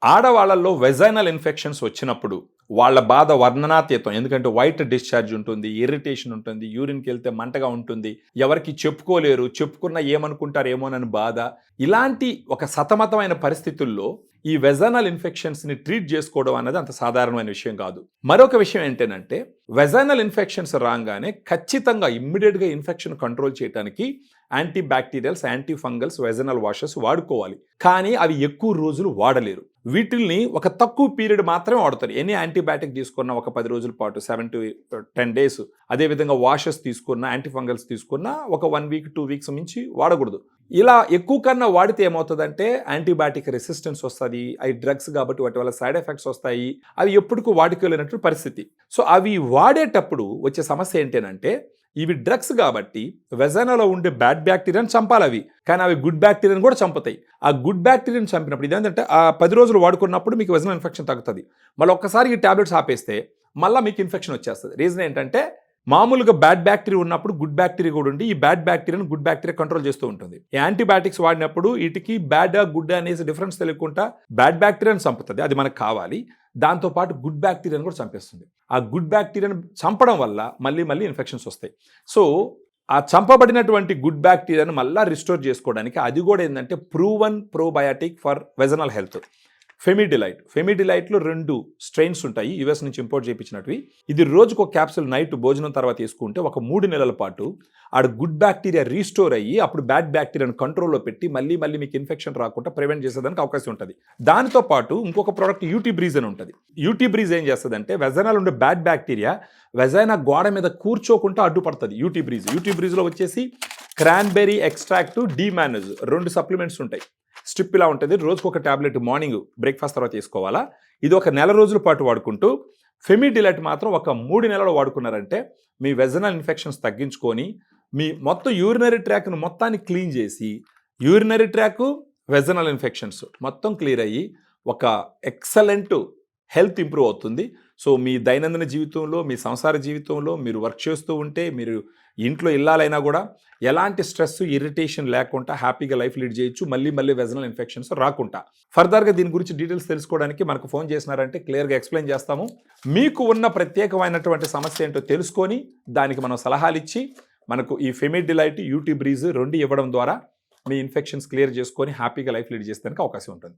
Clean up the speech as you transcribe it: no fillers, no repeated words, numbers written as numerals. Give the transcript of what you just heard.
ఆడవాళ్ళల్లో vaginal infections వచ్చినప్పుడు వాళ్ళ బాధ వర్ణనాతీతం. ఎందుకంటే వైట్ డిశ్చార్జ్ ఉంటుంది, ఇరిటేషన్ ఉంటుంది, యూరిన్కి వెళ్తే మంటగా ఉంటుంది, ఎవరికి చెప్పుకోలేరు, చెప్పుకున్నా ఏమనుకుంటారేమోనని బాధ. ఇలాంటి ఒక సతమతమైన పరిస్థితుల్లో ఈ వెజైనల్ ఇన్ఫెక్షన్స్ని ట్రీట్ చేసుకోవడం అనేది అంత సాధారణమైన విషయం కాదు. మరొక విషయం ఏంటంటే వెజైనల్ ఇన్ఫెక్షన్స్ రాగానే ఖచ్చితంగా ఇమ్మీడియట్గా ఇన్ఫెక్షన్ కంట్రోల్ చేయడానికి anti bacterials, anti fungals, vaginal washes వాడుకోవాలి. కానీ అవి ఎక్కువ రోజులు వాడలేరు. వీటిల్ని ఒక తక్కువ పీరియడ్ మాత్రమే వాడతారు. ఎనీ యాంటీబయాటిక్ తీసుకున్న ఒక 10 రోజుల పాటు, 7 to 10 days, అదేవిధంగా వాషెస్ తీసుకున్న, యాంటీ ఫంగల్స్ తీసుకున్న ఒక 1 week 2 weeks మించి వాడకూడదు. ఇలా ఎక్కువ కన్నా వాడితే ఏమవుతుందంటే యాంటీబయాటిక్ రెసిస్టెన్స్ వస్తుంది. అవి డ్రగ్స్ కాబట్టి వాటి వల్ల సైడ్ ఎఫెక్ట్స్ వస్తాయి. అవి ఎప్పటికూ వాడుకోలేనట్టు పరిస్థితి. సో అవి వాడేటప్పుడు వచ్చే సమస్య ఏంటంటే ఇవి డ్రగ్స్ కాబట్టి వెజైనాలో ఉండే బ్యాడ్ బ్యాక్టీరియాని చంపాలి అవి, కానీ అవి గుడ్ బ్యాక్టీరియాని కూడా చంపుతాయి. ఆ గుడ్ బ్యాక్టీరియాని చంపినప్పుడు ఇదేంటంటే ఆ 10 రోజులు వాడుకున్నప్పుడు మీకు వెజైనల్ ఇన్ఫెక్షన్ తగ్గుతుంది. మళ్ళీ ఒక్కసారి ఈ టాబ్లెట్స్ ఆపేస్తే మళ్ళీ మీకు ఇన్ఫెక్షన్ వచ్చేస్తుంది. రీజన్ ఏంటంటే మామూలుగా బ్యాడ్ బ్యాక్టీరియా ఉన్నప్పుడు గుడ్ బ్యాక్టీరియా కూడా ఉండి ఈ బ్యాడ్ బ్యాక్టీరియాను గుడ్ బ్యాక్టీరియా కంట్రోల్ చేస్తూ ఉంటుంది. ఈ యాంటీబయాటిక్స్ వాడినప్పుడు వీటికి బ్యాడ్ గుడ్ అనేసి డిఫరెన్స్ తెలియకుండా బ్యాడ్ బ్యాక్టీరియాని చంపుతుంది, అది మనకు కావాలి. దాంతోపాటు గుడ్ బ్యాక్టీరియాని కూడా చంపేస్తుంది. ఆ గుడ్ బ్యాక్టీరియాని చంపడం వల్ల మళ్ళీ ఇన్ఫెక్షన్స్ వస్తాయి. సో ఆ చంపబడినటువంటి గుడ్ బ్యాక్టీరియాను మళ్ళీ రిస్టోర్ చేసుకోవడానికి అది కూడా ఏంటంటే proven probiotic for vaginal health ఫెమిడిలైట్లో 2 స్ట్రెయిన్స్ ఉంటాయి, యుఎస్ నుంచి ఇంపోర్ట్ చేయించినవి. ఇది రోజుకు ఒక క్యాప్సూల్ నైట్ భోజనం తర్వాత తీసుకుంటే ఒక 3 నెలల పాటు ఆడ గుడ్ బ్యాక్టీరియా రీస్టోర్ అయ్యి అప్పుడు బ్యాడ్ బ్యాక్టీరియాను కంట్రోల్లో పెట్టి మళ్ళీ మీకు ఇన్ఫెక్షన్ రాకుండా ప్రివెంట్ చేసేదానికి అవకాశం ఉంటుంది. దానితో పాటు ఇంకొక ప్రోడక్ట్ యూటీ బ్రీజ్ అని ఉంటుంది. యూటీ బ్రీజ్ ఏం చేస్తుందంటే వెజైనాలో ఉండే బ్యాడ్ బ్యాక్టీరియా వెజైనా గోడ మీద కూర్చోకుండా అడ్డుపడుతుంది. యూటీ బ్రీజ్లో వచ్చేసి క్రాన్బెర్రీ ఎక్స్ట్రాక్ట్, డీమానజ్ 2 సప్లిమెంట్స్ ఉంటాయి. స్ట్రిప్ ఇలా ఉంటుంది. రోజుకు ఒక టాబ్లెట్ మార్నింగ్ బ్రేక్ఫాస్ట్ తర్వాత తీసుకోవాలా. ఇది ఒక 1 రోజుల పాటు వాడుకుంటూ ఫెమిడిలైట్ మాత్రం ఒక 3 నెలలు వాడుకున్నారంటే మీ వెజనల్ ఇన్ఫెక్షన్స్ తగ్గించుకొని మీ మొత్తం యూరినరీ ట్రాక్ను మొత్తాన్ని క్లీన్ చేసి యూరినరీ ట్రాక్, వెజనల్ ఇన్ఫెక్షన్స్ మొత్తం క్లియర్ అయ్యి ఒక ఎక్సలెంట్ హెల్త్ ఇంప్రూవ్ అవుతుంది. సో మీ దైనందిన జీవితంలో, మీ సంసార జీవితంలో మీరు వర్క్ చేస్తూ ఉంటే, మీరు ఇంట్లో ఇల్లాలైనా కూడా ఎలాంటి స్ట్రెస్, ఇరిటేషన్ లేకుండా హ్యాపీగా లైఫ్ లీడ్ చేయొచ్చు. మళ్ళీ వెజనల్ ఇన్ఫెక్షన్స్ రాకుండా. ఫర్దర్గా దీని గురించి డీటెయిల్స్ తెలుసుకోవడానికి మనకు ఫోన్ చేసినారంటే క్లియర్గా ఎక్స్ప్లెయిన్ చేస్తాము. మీకు ఉన్న ప్రత్యేకమైనటువంటి సమస్య ఏంటో తెలుసుకొని దానికి మనం సలహాలు ఇచ్చి మనకు ఈ ఫెమిడిలైట్, యూటీ బ్రీజ్ 2 ఇవ్వడం ద్వారా మీ ఇన్ఫెక్షన్స్ క్లియర్ చేసుకొని హ్యాపీగా లైఫ్ లీడ్ చేసేదానికి అవకాశం ఉంటుంది.